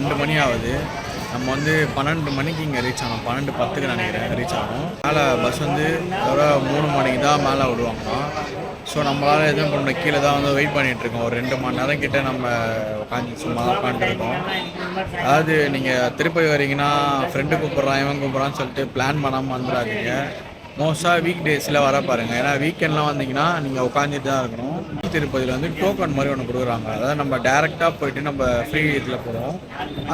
2 மணி ஆகுது. நம்ம வந்து 12 மணிக்கு இங்கே ரீச் ஆனோம். 12:10க்கு நினைக்கிறேன் ரீச் ஆகும். மேலே பஸ் வந்து ஒரு 3 மணிக்கு தான் மேலே விடுவாங்களாம். ஸோ நம்மளால் எதுவும் பண்ண கீழே தான் வந்து வெயிட் பண்ணிகிட்ருக்கோம். ஒரு 2 மணி நேரம் கிட்டே நம்ம சும்மா உட்காந்துருக்கோம். அதாவது நீங்கள் திருப்பதி வரீங்கன்னா ஃப்ரெண்டு கூப்பிட்றான் இவன் கூப்பிட்றான்னு சொல்லிட்டு பிளான் பண்ணாமல் வந்துடாதீங்க. மோஸ்ட்டாக வீக் டேஸில் வர பாருங்கள். ஏன்னா வீக்கெண்ட்லாம் வந்தீங்கன்னா நீங்கள் உட்காந்துட்டு தான் இருக்கணும். திருப்பதியில் வந்து டோக்கன் மாதிரி ஒன்று கொடுக்குறாங்க. அதாவது நம்ம டேரெக்டாக போயிட்டு நம்ம ஃப்ரீ இதில் போகிறோம்.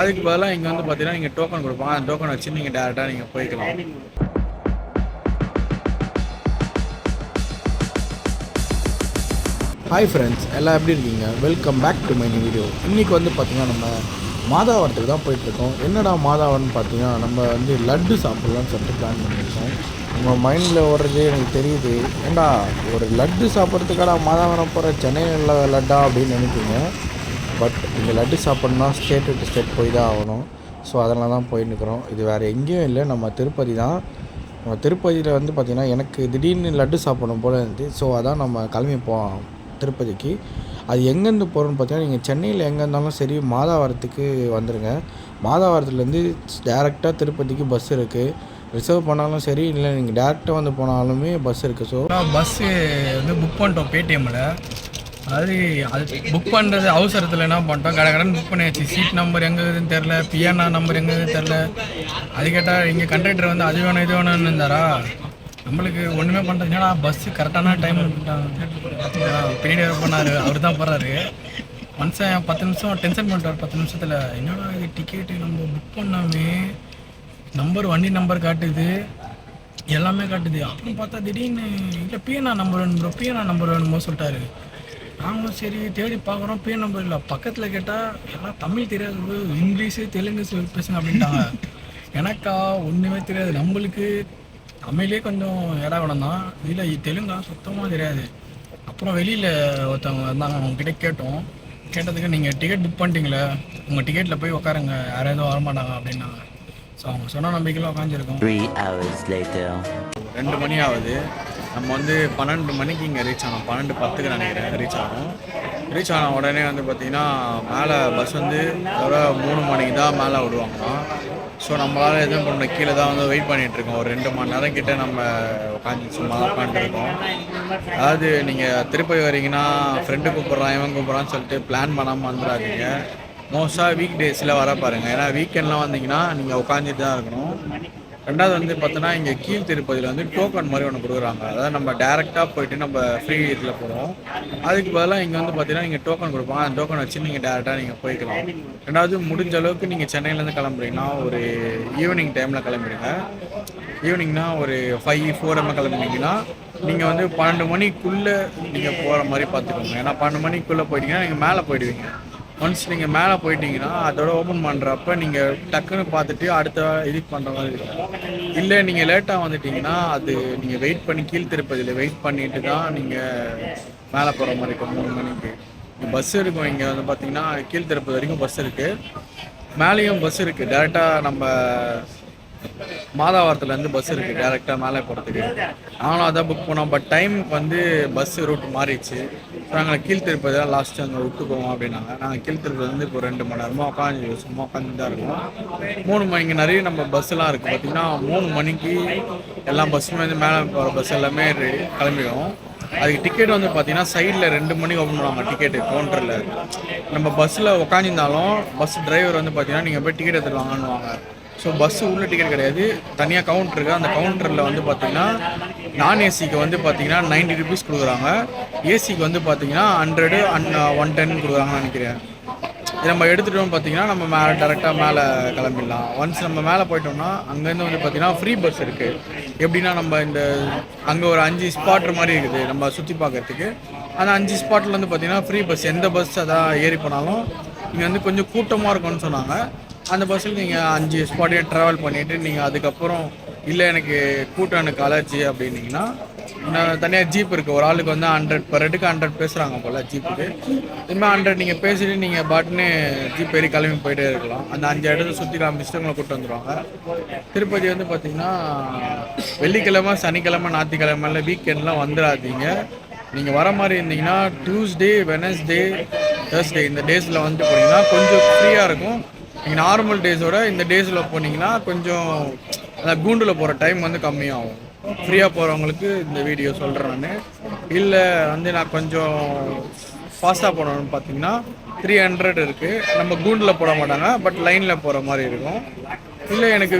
அதுக்கு பதிலாக இங்கே வந்து பார்த்தீங்கன்னா நீங்கள் டோக்கன் கொடுப்பாங்க. அந்த டோக்கன் வச்சு நீங்கள் டேரெக்டாக நீங்கள் போய்க்கலாம். ஹாய் ஃப்ரெண்ட்ஸ், எல்லாம் எப்படி இருக்கீங்க? Welcome back to my video. இன்றைக்கி வந்து பார்த்திங்கன்னா நம்ம மாதாவரத்துக்கு தான் போயிட்டுருக்கோம். என்னடா மாதாவரம்னு பார்த்தீங்கன்னா நம்ம வந்து லட்டு சாப்பிட்லான்னு சொல்லிட்டு பிளான் பண்ணியிருக்கோம். உங்கள் மைண்டில் ஓடுறது எனக்கு தெரியுது, ஏண்டா ஒரு லட்டு சாப்பிட்றதுக்காடா மாதாவரம் போகிற சென்னையில் லட்டா அப்படின்னு நினைப்பீங்க. பட் இந்த லட்டு சாப்பிட்ணுன்னா ஸ்டேட் டு ஸ்டேட் போய் தான் ஆகணும். ஸோ அதனால தான் போயின்னுக்கிறோம். இது வேறு எங்கேயும் இல்லை, நம்ம திருப்பதி தான். நம்ம திருப்பதியில் வந்து பார்த்திங்கன்னா எனக்கு திடீர்னு லட்டு சாப்பிடணும் போல் இருந்துச்சு. ஸோ அதான் நம்ம கிளம்பி போவோம் திருப்பதிக்கு. அது எங்கேருந்து போகிறோன்னு பார்த்தீங்கன்னா நீங்கள் சென்னையில் எங்கே இருந்தாலும் சரி மாதாவரத்துக்கு வந்துடுங்க. மாதாவரத்துலேருந்து டேரெக்டாக திருப்பதிக்கு பஸ் இருக்குது. ரிசர்வ் பண்ணாலும் சரி, இல்லை நீங்கள் டேரெக்டாக வந்து போனாலுமே பஸ் இருக்குது. ஸோ பஸ்ஸு வந்து புக் பண்ணிட்டோம் பேடிஎம்மில். அது புக் பண்ணுறது அவசரத்தில் என்ன பண்ணிட்டோம், கடன் புக் பண்ணியாச்சு. சீட் நம்பர் எங்கே இருக்குதுன்னு தெரில, பியானா நம்பர் எங்கே இருக்குதுன்னு தெரில. அது கேட்டால் இங்கே கண்டக்டர் வந்து அது வேணும் இது வேணும்னு இருந்தாரா. நம்மளுக்கு ஒன்றுமே பண்ணுறதுனா பஸ்ஸு கரெக்டான டைம் பின்னாடி வர பண்ணார். அவர் தான் போகிறாரு. மனுஷன் 10 நிமிஷம் டென்ஷன் பண்ணிட்டார். 10 நிமிஷத்தில் என்னடா இது டிக்கெட்டு நம்ம புக் பண்ணாமே நம்பர் வண்டி நம்பர் காட்டுது, எல்லாமே காட்டுது. அப்புறம் பார்த்தா திடீர்னு இல்லை பிஎன்ஆ நம்பர் வேணும், பிஎன்ஆ நம்பர் வேணுமோ சொல்லிட்டாரு. நாங்களும் சரி தேடி பார்க்குறோம், பிஎன் நம்பர் இல்லை. பக்கத்தில் கேட்டால் எல்லாம் தமிழ் தெரியாது, இங்கிலீஷு தெலுங்கு பேசுங்க அப்படின்ட்டாங்க. எனக்கா ஒன்றுமே தெரியாது. நம்மளுக்கு தமிழே கொஞ்சம் இடம் தான், இல்லை தெலுங்கா சுத்தமாக தெரியாது. அப்புறம் வெளியில் ஒருத்தவங்க வந்தாங்க, அவங்ககிட்ட கேட்டதுக்கு நீங்கள் டிக்கெட் புக் பண்ணிட்டீங்களே, உங்கள் டிக்கெட்டில் போய் உட்காருங்க, யாரும் எதுவும் வரமாட்டாங்க அப்படின்னாங்க. ஸோ அவங்க சொன்ன நம்பிக்கையில் உட்காந்துருக்கோம். 2 மணி ஆகுது. நம்ம வந்து 12 மணிக்கு இங்கே ரீச் ஆனோம். 12:10க்கு நினைக்கிறேன் ரீச் ஆகும். ரீச் ஆன உடனே வந்து பார்த்திங்கன்னா மேலே பஸ் வந்து ஒரு 3 மணிக்கு தான் மேலே விடுவாங்களாம். ஸோ நம்மளால் எதுவும் பண்ண கீழே தான் வந்து வெயிட் பண்ணிகிட்ருக்கோம். ஒரு 2 மணி நேரம் கிட்டே நம்ம சும்மா உட்காந்துருக்கோம். அதாவது நீங்கள் திருப்பதி வரீங்கன்னா ஃப்ரெண்டு கூப்பிட்றான் இவன் கூப்பிட்றான்னு சொல்லிட்டு பிளான் பண்ணாமல் வந்துடாதீங்க. மோஸ்ட்டாக வீக் டேஸில் வர பாருங்கள். ஏன்னா வீக்கெண்ட்லாம் வந்தீங்கன்னா நீங்கள் உட்காந்துட்டு தான் இருக்கணும். ரெண்டாவது வந்து பார்த்தோன்னா இங்கே கீழ் திருப்பதியில் வந்து டோக்கன் மாதிரி ஒன்று கொடுக்குறாங்க. அதாவது நம்ம டேரெக்டாக போயிட்டு நம்ம ஃப்ரீ இதில் போகிறோம். அதுக்கு பதிலாக இங்கே வந்து பார்த்தீங்கன்னா நீங்கள் டோக்கன் கொடுப்பாங்க. அந்த டோக்கன் வச்சு நீங்கள் டேரெக்டாக நீங்கள் போய்க்கலாம். ரெண்டாவது முடிஞ்ச அளவுக்கு நீங்கள் சென்னையிலேருந்து கிளம்புறீங்கன்னா ஒரு ஈவினிங் டைமில் கிளம்புறீங்க. ஈவினிங்னா ஒரு 5-4 கிளம்புனீங்கன்னா நீங்கள் வந்து 12 மணிக்குள்ளே நீங்கள் போகிற மாதிரி பார்த்துக்கோங்க. ஏன்னா 12 மணிக்குள்ளே போயிட்டீங்கன்னா நீங்கள் மேலே போயிடுவீங்க. ஒன்ஸ் நீங்கள் மேலே போயிட்டீங்கன்னா அதோட ஓப்பன் பண்ணுறப்ப நீங்கள் டக்குன்னு பார்த்துட்டு அடுத்த எடிட் பண்ணுற மாதிரி இருக்கும். இல்லை நீங்கள் லேட்டாக வந்துட்டிங்கன்னா அது நீங்கள் வெயிட் பண்ணி கீழ் திருப்பதியில் வெயிட் பண்ணிட்டு தான் நீங்கள் மேலே போகிற மாதிரி இருக்கும். 3 மணிக்கு பஸ் இருக்கும். இங்கே வந்து பார்த்தீங்கன்னா கீழ் திருப்பதி வரைக்கும் பஸ் இருக்குது, மேலேயும் பஸ் இருக்குது. டேரெக்டாக நம்ம மாதாவரத்துலேருந்து பஸ் இருக்குது டேரெக்டாக மேலே போகிறதுக்கு. நானும் அதான் புக் பண்ணோம். பட் டைமுக்கு வந்து பஸ்ஸு ரூட் மாறிடுச்சு. ஸோ நாங்கள் கீழ் திருப்பதி தான் லாஸ்ட்டு அங்கே விட்டுக்குவோம் அப்படின்னாங்க. நாங்கள் கீழ் திருப்பதி வந்து இப்போ 2 மணி நேரமாக சும்மா உட்காந்து தான் இருக்கோம். 3 மணிக்கு நிறைய நம்ம பஸ்ஸெலாம் இருக்குது. பார்த்திங்கன்னா 3 மணிக்கு எல்லா பஸ்ஸுமே வந்து மேலே போகிற பஸ் எல்லாமே கிளம்பிடும். அதுக்கு டிக்கெட் வந்து பார்த்திங்கன்னா சைடில் 2 மணிக்கு ஓப்பன் பண்ணுவாங்க டிக்கெட்டு கவுண்டரில். நம்ம பஸ்ஸில் உட்காந்துருந்தாலும் பஸ் டிரைவர் வந்து பார்த்திங்கன்னா நீங்கள் போய் டிக்கெட் எடுத்துகிட்டு வாங்கன்னுவாங்க. ஸோ பஸ்ஸு உள்ள டிக்கெட் கிடையாது, தனியாக கவுண்டர் இருக்குது. அந்த கவுண்டரில் வந்து பார்த்திங்கன்னா நான் ஏசிக்கு வந்து பார்த்திங்கன்னா 90 ருபீஸ் கொடுக்குறாங்க. ஏசிக்கு வந்து பார்த்திங்கன்னா 100 110 கொடுக்குறாங்கன்னு நினைக்கிறேன். இது நம்ம எடுத்துகிட்டோம்னு பார்த்திங்கன்னா நம்ம மேலே டேரெக்டாக மேலே கிளம்பிடலாம். ஒன்ஸ் நம்ம மேலே போயிட்டோம்னா அங்கேருந்து வந்து பார்த்திங்கன்னா ஃப்ரீ பஸ் இருக்குது. எப்படின்னா நம்ம இந்த அங்கே ஒரு 5 ஸ்பாட் மாதிரி இருக்குது நம்ம சுற்றி பார்க்குறதுக்கு. அந்த 5 ஸ்பாட்டில் வந்து பார்த்திங்கன்னா ஃப்ரீ பஸ், எந்த பஸ் அதான் ஏறி போனாலும் இங்கே வந்து கொஞ்சம் கூட்டமாக இருக்கும்னு சொன்னாங்க. அந்த பஸ்ஸில் நீங்கள் 5 ஸ்பாட்டையும் ட்ராவல் பண்ணிவிட்டு நீங்கள் அதுக்கப்புறம் இல்லை எனக்கு கூட்டம் எனக்கு அலர்ஜி அப்படின்னீங்கன்னா தனியாக ஜீப் இருக்குது. ஒரு ஆளுக்கு வந்து 100 per ஹெட்டுக்கு 100 பேசுகிறாங்க போல் ஜீப்புக்கு. இதுமாதிரி 100 நீங்கள் பேசிட்டு நீங்கள் பாட்டுன்னு ஜீப் ஏறி கிளம்பி போயிட்டே இருக்கலாம். அந்த 5 இடத்துல சுற்றி காமிச்சிட்டு உங்களை கூப்பிட்டு வந்துடுவாங்க. திருப்பதி வந்து பார்த்திங்கன்னா வெள்ளிக்கிழமை சனிக்கிழமை ஞாயிற்றுக்கிழமை வீக்கெண்ட்லாம் வந்துடாதீங்க. நீங்கள் வர மாதிரி இருந்தீங்கன்னா டியூஸ்டே வெனஸ்டே தேர்ஸ்டே இந்த டேஸில் வந்து போனீங்கன்னா கொஞ்சம் ஃப்ரீயாக இருக்கும். நீங்கள் நார்மல் டேஸோட இந்த டேஸில் போனீங்கன்னா கொஞ்சம் அந்த கூண்டில் போகிற டைம் வந்து கம்மியாகும். ஃப்ரீயாக போகிறவங்களுக்கு இந்த வீடியோ சொல்கிறேன் நான். இல்லை வந்து நான் கொஞ்சம் ஃபாஸ்ட்டாக போனோன்னு பார்த்தீங்கன்னா 300 இருக்குது. நம்ம கூண்டில் போட மாட்டாங்க, பட் லைனில் போகிற மாதிரி இருக்கும். இல்லை எனக்கு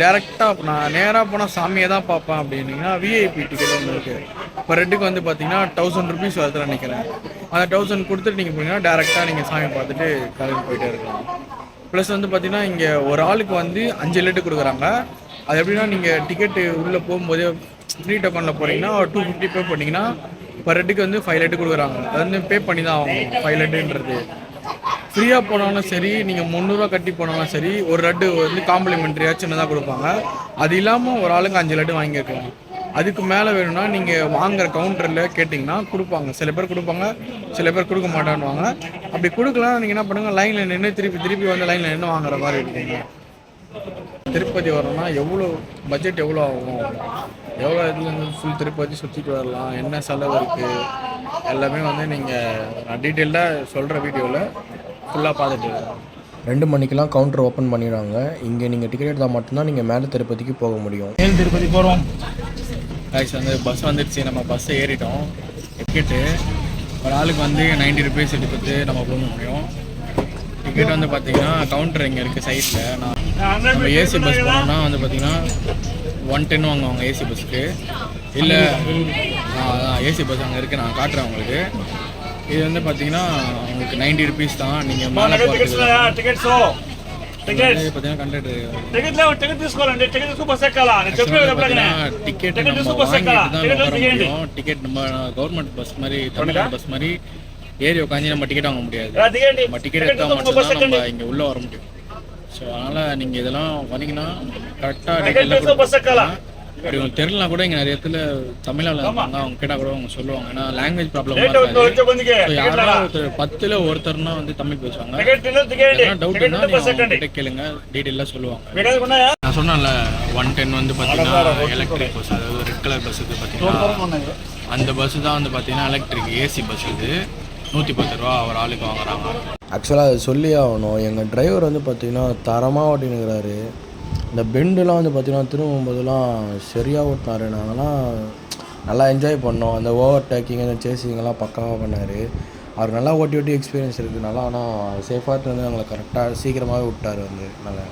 டேரெக்டாக நான் நேராக போனால் சாமியை தான் பார்ப்பேன் அப்படின்னீங்கன்னா விஐபி டிக்கெட் ஒன்று இருக்குது. இப்போ ரெட்டுக்கு வந்து பார்த்தீங்கன்னா 1000 ருபீஸ் வரத்தில் நிற்கிறேன். அந்த 1000 கொடுத்துட்டு நீங்கள் போனீங்கன்னா டேரெக்டாக நீங்கள் சாமி பார்த்துட்டு கிளம்பி போயிட்டே இருக்கலாம். ப்ளஸ் வந்து பார்த்தீங்கன்னா இங்கே ஒரு ஆளுக்கு வந்து 5 லட்டு கொடுக்குறாங்க. அது எப்படின்னா நீங்கள் டிக்கெட்டு உள்ளே போகும்போதே ஃப்ரீ டோக்கனில் போகிறீங்கன்னா 250 பே பண்ணிங்கன்னா இப்போ ரெட்டுக்கு வந்து 5 லட்டு கொடுக்குறாங்க. அது வந்து பே பண்ணி தான் ஆகணும் 5 லட்டுன்றது. ஃப்ரீயாக போனாலும் சரி, நீங்கள் 300 கட்டி போனாலும் சரி, ஒரு லட்டு வந்து காம்ப்ளிமெண்ட்ரியாக சின்னதாக கொடுப்பாங்க. அது இல்லாமல் ஒரு ஆளுக்கு 5 லட்டு வாங்கிக்கலாம். அதுக்கு மேலே வேணும்னா நீங்கள் வாங்குற கவுண்டரில் கேட்டிங்கன்னா கொடுப்பாங்க. சில பேர் கொடுப்பாங்க, சில பேர் கொடுக்க மாட்டேன்னுவாங்க. அப்படி கொடுக்கலாம் நீங்கள் என்ன பண்ணுங்கள், லைனில் நின்று திருப்பி வந்து லைனில் நின்று வாங்குற மாதிரி இருக்குங்க. திருப்பதி வரணும்னா எவ்வளோ பட்ஜெட் எவ்வளோ ஆகும், எவ்வளோ இதுலேருந்து ஃபுல் திருப்பதி சுற்றிட்டு வரலாம், என்ன செலவு இருக்குது, எல்லாமே வந்து நீங்கள் நான் டீட்டெயில்டாக சொல்கிற வீடியோவில் ஃபுல்லாக பார்த்துட்டு 2 மணிக்கெலாம் கவுண்டர் ஓப்பன் பண்ணிடுவாங்க. இங்கே நீங்கள் டிக்கெட் எடுத்தால் மட்டும்தான் நீங்கள் மேலே திருப்பதிக்கு போக முடியும். மேல் திருப்பதி போகிறோம் கைஸ். வந்து பஸ் வந்துடுச்சு, நம்ம பஸ்ஸை ஏறிட்டோம். டிக்கெட்டு ஒரு ஆளுக்கு வந்து 90 ருபீஸ் எடுத்து நம்ம போக முடியும். டிக்கெட் வந்து பார்த்தீங்கன்னா கவுண்டர் இங்கே இருக்குது சைட்டில். நம்ம ஏசி பஸ் போனோம்னா வந்து பார்த்தீங்கன்னா 110 வாங்குவாங்க ஏசி பஸ்ஸுக்கு. இல்லை அதான் ஏசி பஸ் அங்கே இருக்குது, நான் காட்டுறேன் உங்களுக்கு. இது வந்து பார்த்தீங்கன்னா உங்களுக்கு 90 ருபீஸ் தான். நீங்கள் மேலே பார்த்தீங்கன்னா டிக்கெட் நம்ம கவர்மெண்ட் பஸ் மாதிரி தமிழ்நாடு பஸ் மாதிரி ஏறி உட்காந்து நம்ம டிக்கெட் வாங்க முடியாது. நம்ம டிக்கெட் எடுத்தால் மட்டும்தான் நம்ம இங்கே உள்ளே வர முடியும். ஸோ அதனால் நீங்கள் இதெல்லாம் வந்தீங்கன்னா கரெக்டாக டீட்டெயிலாக அப்படி உங்களுக்கு தெரியலனா கூட இங்கே நிறைய இடத்துல தமிழ்நாட்டில் இருப்பாங்க, அவங்க கேட்டால் கூட அவங்க சொல்லுவாங்க. ஏன்னா லாங்குவேஜ் ப்ராப்ளம் யாராவது 10ல் ஒருத்தர்னா வந்து தமிழ் பேசுவாங்க. டவுட்னா நீங்கள் கேளுங்க, டீட்டெயிலாக சொல்லுவாங்க. நான் சொன்னேன்ல 110 வந்து பார்த்தீங்கன்னா எலக்ட்ரிக் பஸ், அதாவது ரெட் கலர் பஸ் இது பார்த்தீங்கன்னா அந்த பஸ்ஸு தான் வந்து பார்த்தீங்கன்னா எலக்ட்ரிக் ஏசி பஸ். இது 110 ரூபா ஒரு ஆளுக்கு வாங்குறாங்க. ஆக்சுவலாக அது சொல்லி ஆகணும். எங்கள் டிரைவர் வந்து பார்த்திங்கன்னா தரமாக ஓட்டினுக்கிறாரு. இந்த பெண்டுலாம் வந்து பார்த்திங்கன்னா திரும்பும்போதெல்லாம் சரியாக ஓட்டினார். நாங்கள்லாம் நல்லா என்ஜாய் பண்ணோம். அந்த ஓவர் டேக்கிங், அந்த சேசிங்கெல்லாம் பக்காவாக பண்ணார். அவர் நல்லா ஓட்டி எக்ஸ்பீரியன்ஸ் இருக்குது நல்லா. ஆனால் சேஃபாக வந்து எங்களை கரெக்டாக சீக்கிரமாகவே விட்டார் வந்து நல்லா.